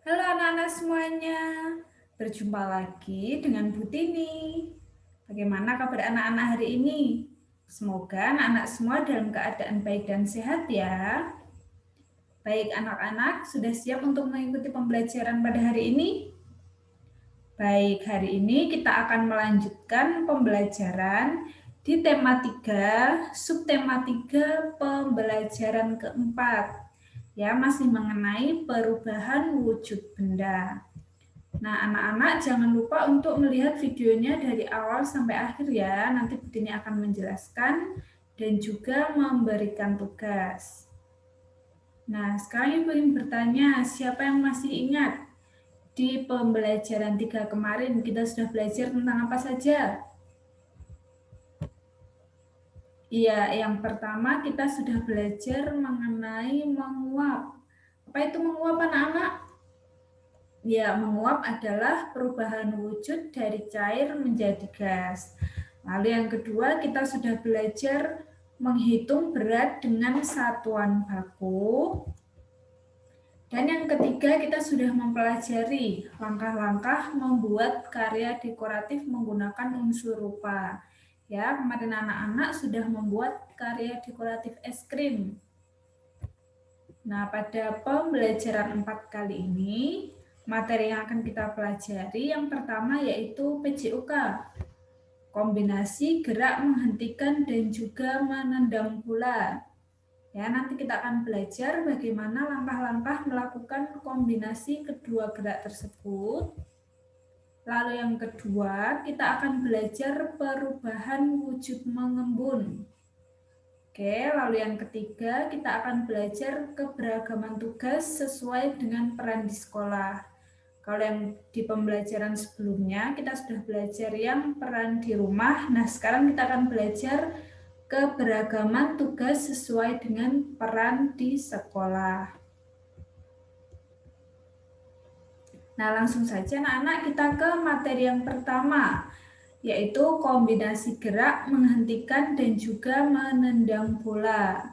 Halo anak-anak semuanya, berjumpa lagi dengan Bu Tini. Bagaimana kabar anak-anak hari ini? Semoga anak-anak semua dalam keadaan baik dan sehat ya. Baik anak-anak, sudah siap untuk mengikuti pembelajaran pada hari ini? Baik, hari ini kita akan melanjutkan pembelajaran di tema 3, subtema 3, pembelajaran keempat. Ya, masih mengenai perubahan wujud benda. Nah, anak-anak jangan lupa untuk melihat videonya dari awal sampai akhir ya. Nanti Bu Tini akan menjelaskan dan juga memberikan tugas. Nah, sekarang Ibu ingin bertanya, siapa yang masih ingat di pembelajaran 3 kemarin kita sudah belajar tentang apa saja? Iya, yang pertama kita sudah belajar mengenai menguap. Apa itu menguap anak-anak? Ya, menguap adalah perubahan wujud dari cair menjadi gas. Lalu yang kedua, kita sudah belajar menghitung berat dengan satuan baku. Dan yang ketiga, kita sudah mempelajari langkah-langkah membuat karya dekoratif menggunakan unsur rupa. Ya, kemarin anak-anak sudah membuat karya dekoratif es krim. Nah, pada pembelajaran 4 kali ini, materi yang akan kita pelajari yang pertama yaitu PJUK, kombinasi gerak menghentikan dan juga menendang bola. Ya, nanti kita akan belajar bagaimana langkah-langkah melakukan kombinasi kedua gerak tersebut. Lalu yang kedua, kita akan belajar perubahan wujud mengembun. Oke, lalu yang ketiga, kita akan belajar keberagaman tugas sesuai dengan peran di sekolah. Kalau yang di pembelajaran sebelumnya, kita sudah belajar yang peran di rumah. Nah, sekarang kita akan belajar keberagaman tugas sesuai dengan peran di sekolah. Nah, langsung saja anak-anak kita ke materi yang pertama, yaitu kombinasi gerak menghentikan dan juga menendang bola.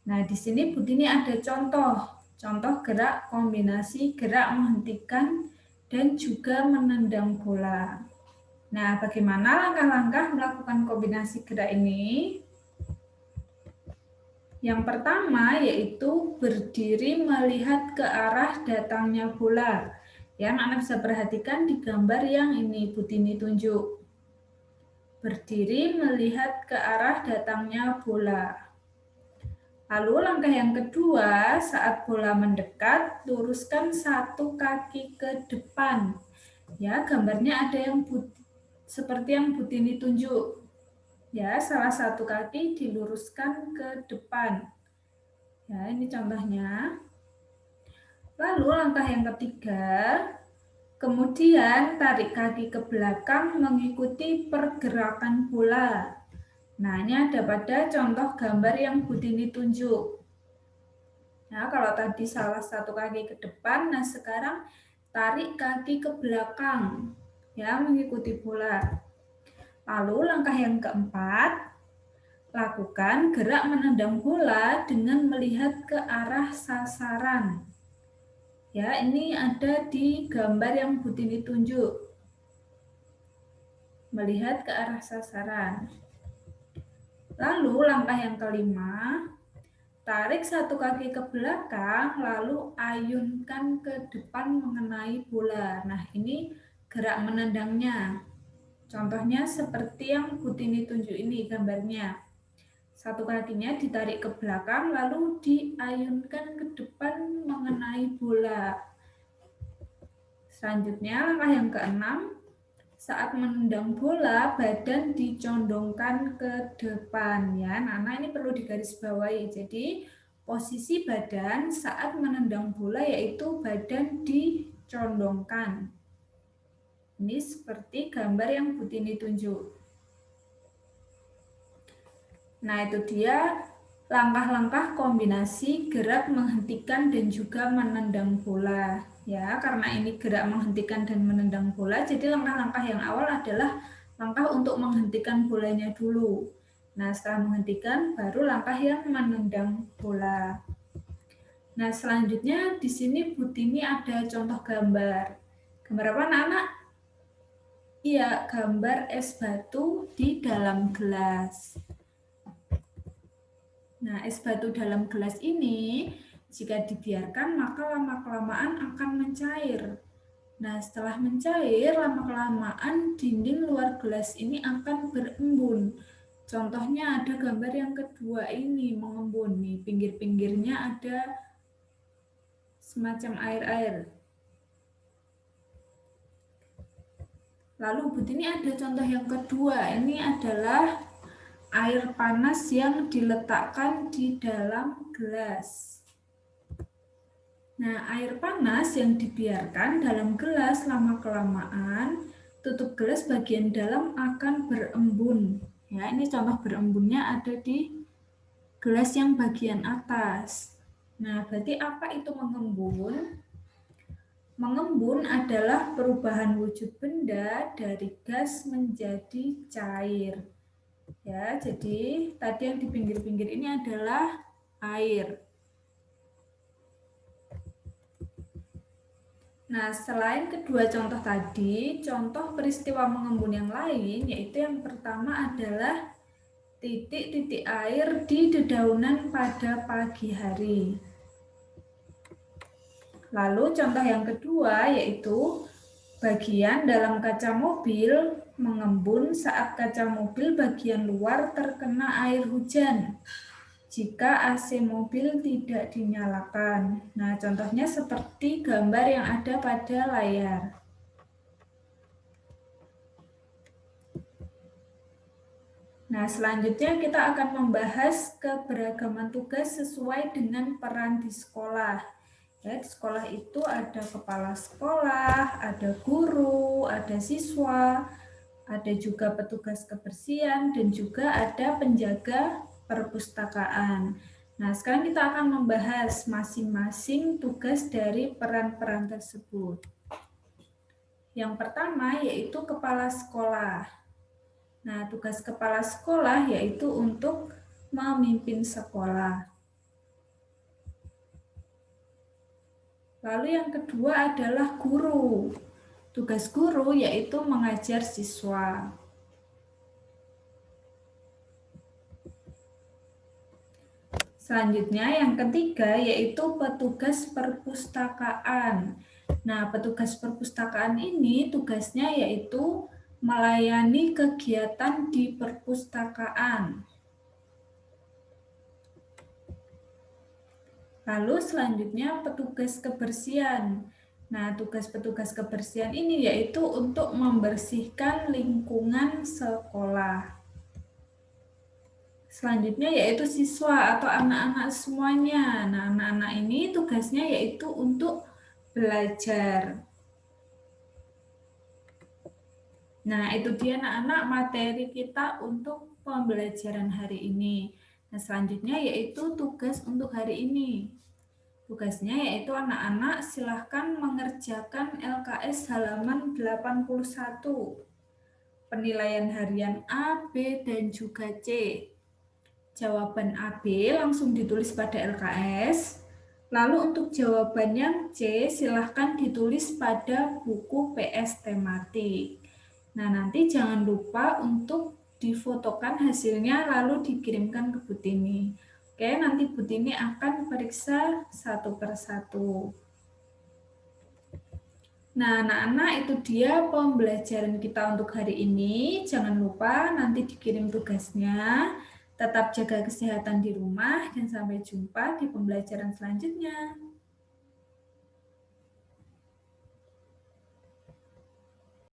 Nah, di sini Bu Tini ada contoh gerak kombinasi gerak menghentikan dan juga menendang bola. Nah, bagaimana langkah-langkah melakukan kombinasi gerak ini? Yang pertama yaitu berdiri melihat ke arah datangnya bola. Ya, anak bisa perhatikan di gambar yang ini Bu Tini tunjuk. Berdiri melihat ke arah datangnya bola. Lalu langkah yang kedua, saat bola mendekat, luruskan satu kaki ke depan. Ya, gambarnya ada yang seperti yang Bu Tini tunjuk. Ya, salah satu kaki diluruskan ke depan. Ya, ini contohnya. Lalu langkah yang ketiga, kemudian tarik kaki ke belakang mengikuti pergerakan bola. Nah, ini ada pada contoh gambar yang Bu Tini tunjuk. Nah, kalau tadi salah satu kaki ke depan, nah sekarang tarik kaki ke belakang, ya, mengikuti bola. Lalu langkah yang keempat, lakukan gerak menendang bola dengan melihat ke arah sasaran. Ya, ini ada di gambar yang Bu Tini tunjuk. Melihat ke arah sasaran. Lalu langkah yang kelima, tarik satu kaki ke belakang, lalu ayunkan ke depan mengenai bola. Nah, ini gerak menendangnya. Contohnya seperti yang Bu Tini tunjuk ini gambarnya. Satu kakinya ditarik ke belakang, lalu diayunkan ke depan mengenai bola. Selanjutnya, langkah yang keenam, saat menendang bola, badan dicondongkan ke depan. Ya, Nana ini perlu digarisbawahi. Jadi, posisi badan saat menendang bola yaitu badan dicondongkan. Ini seperti gambar yang Bu Tini tunjuk. Nah, itu dia langkah-langkah kombinasi gerak menghentikan dan juga menendang bola. Ya, karena ini gerak menghentikan dan menendang bola, jadi langkah-langkah yang awal adalah langkah untuk menghentikan bolanya dulu. Nah, setelah menghentikan, baru langkah yang menendang bola. Nah, selanjutnya di sini Bu Tini ada contoh gambar. Gambar apa, anak-anak? Iya, gambar es batu di dalam gelas. Nah, es batu dalam gelas ini jika dibiarkan maka lama-kelamaan akan mencair. Nah, setelah mencair, lama-kelamaan dinding luar gelas ini akan berembun. Contohnya ada gambar yang kedua ini, mengembun nih. Pinggir-pinggirnya ada semacam air-air. Lalu ini ada contoh yang kedua. Ini adalah air panas yang diletakkan di dalam gelas. Nah, air panas yang dibiarkan dalam gelas lama-kelamaan, tutup gelas bagian dalam akan berembun. Ya, ini contoh berembunnya ada di gelas yang bagian atas. Nah, berarti apa itu mengembun? Mengembun adalah perubahan wujud benda dari gas menjadi cair. Ya, jadi tadi yang di pinggir-pinggir ini adalah air. Nah, selain kedua contoh tadi, contoh peristiwa mengembun yang lain, yaitu yang pertama adalah titik-titik air di dedaunan pada pagi hari. Lalu contoh yang kedua yaitu bagian dalam kaca mobil mengembun saat kaca mobil bagian luar terkena air hujan jika AC mobil tidak dinyalakan. Nah, contohnya seperti gambar yang ada pada layar. Nah, selanjutnya kita akan membahas keberagaman tugas sesuai dengan peran di sekolah. Ya, di sekolah itu ada kepala sekolah, ada guru, ada siswa, ada juga petugas kebersihan, dan juga ada penjaga perpustakaan. Nah, sekarang kita akan membahas masing-masing tugas dari peran-peran tersebut. Yang pertama yaitu kepala sekolah. Nah, tugas kepala sekolah yaitu untuk memimpin sekolah. Lalu yang kedua adalah guru. Tugas guru yaitu mengajar siswa. Selanjutnya yang ketiga yaitu petugas perpustakaan. Nah, petugas perpustakaan ini tugasnya yaitu melayani kegiatan di perpustakaan. Lalu selanjutnya petugas kebersihan. Nah, tugas petugas kebersihan ini yaitu untuk membersihkan lingkungan sekolah. Selanjutnya yaitu siswa atau anak-anak semuanya. Nah, anak-anak ini tugasnya yaitu untuk belajar. Nah, itu dia anak-anak materi kita untuk pembelajaran hari ini. Nah, selanjutnya yaitu tugas untuk hari ini. Tugasnya yaitu anak-anak silahkan mengerjakan LKS halaman 81. Penilaian harian A, B, dan juga C. Jawaban A, B langsung ditulis pada LKS. Lalu untuk jawaban yang C silahkan ditulis pada buku PS tematik. Nah, nanti jangan lupa untuk difotokan hasilnya lalu dikirimkan ke Bu Tini. Oke, nanti Bu Tini akan periksa satu persatu. Nah, anak-anak itu dia pembelajaran kita untuk hari ini. Jangan lupa nanti dikirim tugasnya. Tetap jaga kesehatan di rumah dan sampai jumpa di pembelajaran selanjutnya.